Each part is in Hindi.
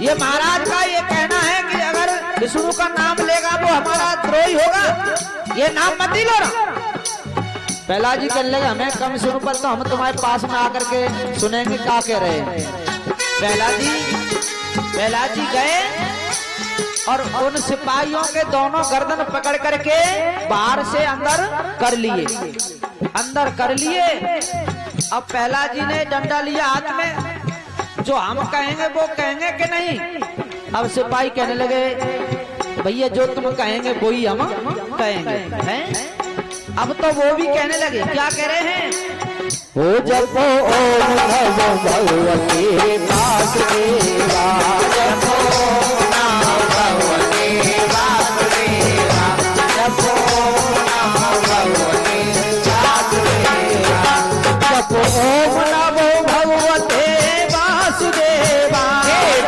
ये महाराज का ये कहना है कि अगर विष्णु का नाम लेगा वो हमारा द्रोही होगा, ये नाम मत ही लो ना। प्रहलाद जी कहने लगे हमें कम सुनो पर तो हम तुम्हारे पास में आकर के सुनेंगे क्या कह रहे हैं। प्रहलाद जी गए और उन सिपाहियों के दोनों गर्दन पकड़ करके बाहर से अंदर कर लिए। अब प्रहलाद जी ने डंडा लिया हाथ में, जो हम कहेंगे वो कहेंगे कि नहीं। अब सिपाही कहने लगे भैया जो तुम कहेंगे वो ही हम कहेंगे हैं। अब तो वो भी कहने लगे, क्या कह रहे हैं? हो जपो ओम नमो भगवते वासुदेवा, जपो नाम भगवते वासुदेवा, जपो नाम भगवते वासुदेवा, जपो ओम नमो भगवते वासुदेवा,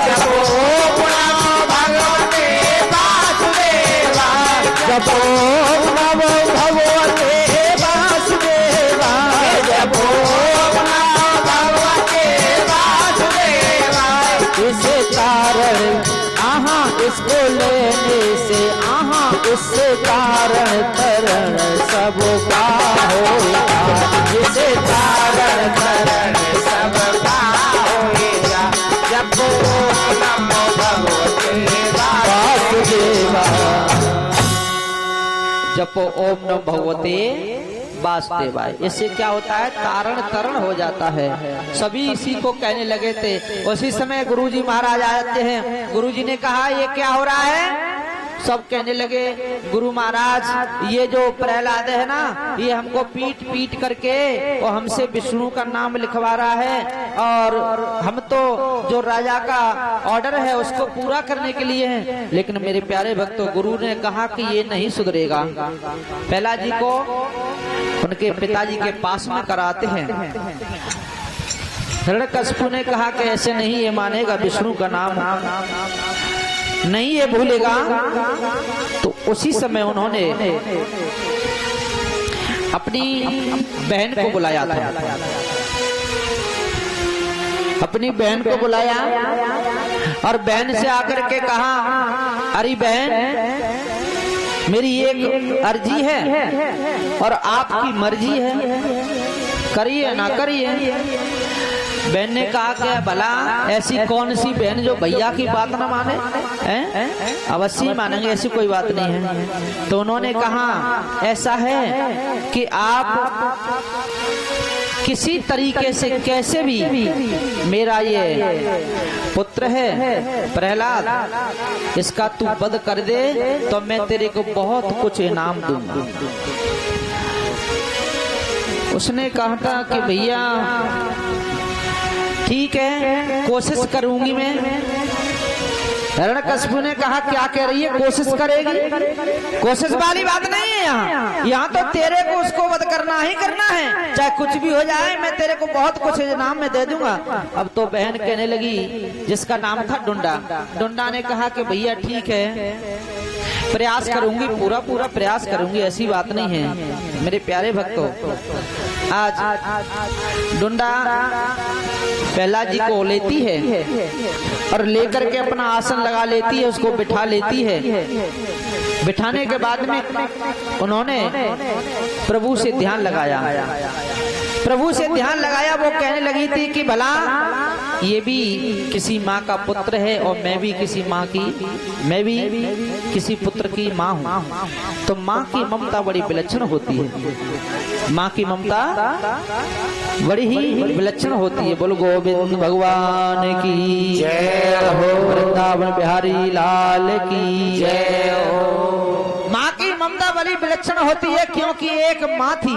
जपो ओम नमो भगवते वासुदेवा, जपो ओम नमो भगवते वासुदेवा, जपो ओम नमो भगवते वासुदेवा। इस कारण इसको लेने से इस कारण तरण सब का होगा, इस कारण तरण सब का होगा, जपो नमो भगवते वासुदेवा, जपो ओम नमो भगवते वासुदेवाय। इससे क्या होता है? तारण तरण हो जाता है। सभी इसी को कहने लगे थे। उसी समय गुरुजी महाराज आते हैं। गुरुजी ने कहा ये क्या हो रहा है? सब कहने लगे गुरु महाराज ये जो प्रहलाद है ना, ये हमको पीट पीट करके और हमसे विष्णु का नाम लिखवा रहा है, और हम तो जो राजा का ऑर्डर है उसको पूरा करने के लिए हैं। लेकिन मेरे प्यारे भक्तों, गुरु ने कहा कि ये नहीं सुधरेगा। प्रहलाद जी को उनके पिताजी के पास में कराते हैं। हिरण्यकशिपु ने कहा कि ऐसे नहीं ये मानेगा, विष्णु का नाम नहीं ये भूलेगा। तो उसी समय उन्होंने अपनी बहन को बुलाया था। अपनी बहन को बुलाया और बहन से आकर के कहा, अरे बहन मेरी एक अर्जी है और आपकी मर्जी है, करिए ना करिए। बहन ने कहा कि भला ऐसी कौन सी बहन जो भैया की बात ना माने? अवश्य मानेंगे, ऐसी कोई बात नहीं है। तो उन्होंने कहा ऐसा है कि आप किसी तरीके से कैसे भी मेरा ये पुत्र है प्रहलाद, इसका तू वध कर दे तो मैं तेरे को बहुत कुछ इनाम दूंगा। उसने कहा था कि भैया ठीक है, कोशिश करूंगी मैं। हिरण्यकशिपु ने कहा क्या कह रही है? कोशिश करेगी? कोशिश वाली बात नहीं है यहाँ तो तेरे को उसको वध करना ही करना है, चाहे कुछ भी हो जाए, मैं तेरे को बहुत कुछ इनाम में दे दूंगा। अब तो बहन कहने लगी, जिसका नाम था डुंडा, डुंडा ने कहा कि भैया ठीक है, प्रयास करूंगी, पूरा प्रयास करूंगी, ऐसी बात नहीं है। मेरे प्यारे भक्तों, आज डुंडा प्रहलाद जी को लेती है और लेकर के अपना आसन लगा लेती है, उसको बिठा लेती है। बिठाने के बाद में उन्होंने प्रभु से ध्यान लगाया। वो कहने लगी थी कि भला ये भी किसी माँ का पुत्र है और मैं भी किसी पुत्र की माँ हूँ। तो माँ की ममता बड़ी विलक्षण होती है, माँ की ममता बड़ी ही विलक्षण होती है। बोलो गोविंद भगवान की जय हो, वृंदावन बिहारी लाल की जय हो। माँ की ममता बड़ी विलक्षण होती है, क्योंकि एक माँ थी,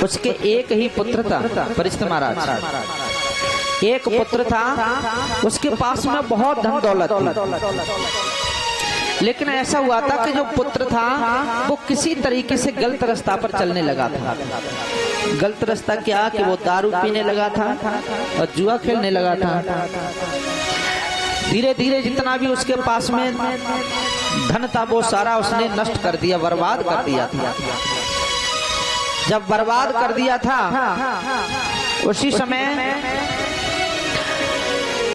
उसके एक ही पुत्र था, परीक्षित महाराज। एक पुत्र था, उसके पास में बहुत धन दौलत थी। लेकिन ऐसा हुआ था कि जो पुत्र था वो किसी तरीके से गलत रास्ता पर चलने लगा था। गलत रास्ता क्या कि वो दारू पीने लगा था और जुआ खेलने लगा था। धीरे धीरे जितना भी उसके पास में धन था वो सारा उसने नष्ट कर दिया, बर्बाद कर दिया था। जब बर्बाद कर दिया था उसी समय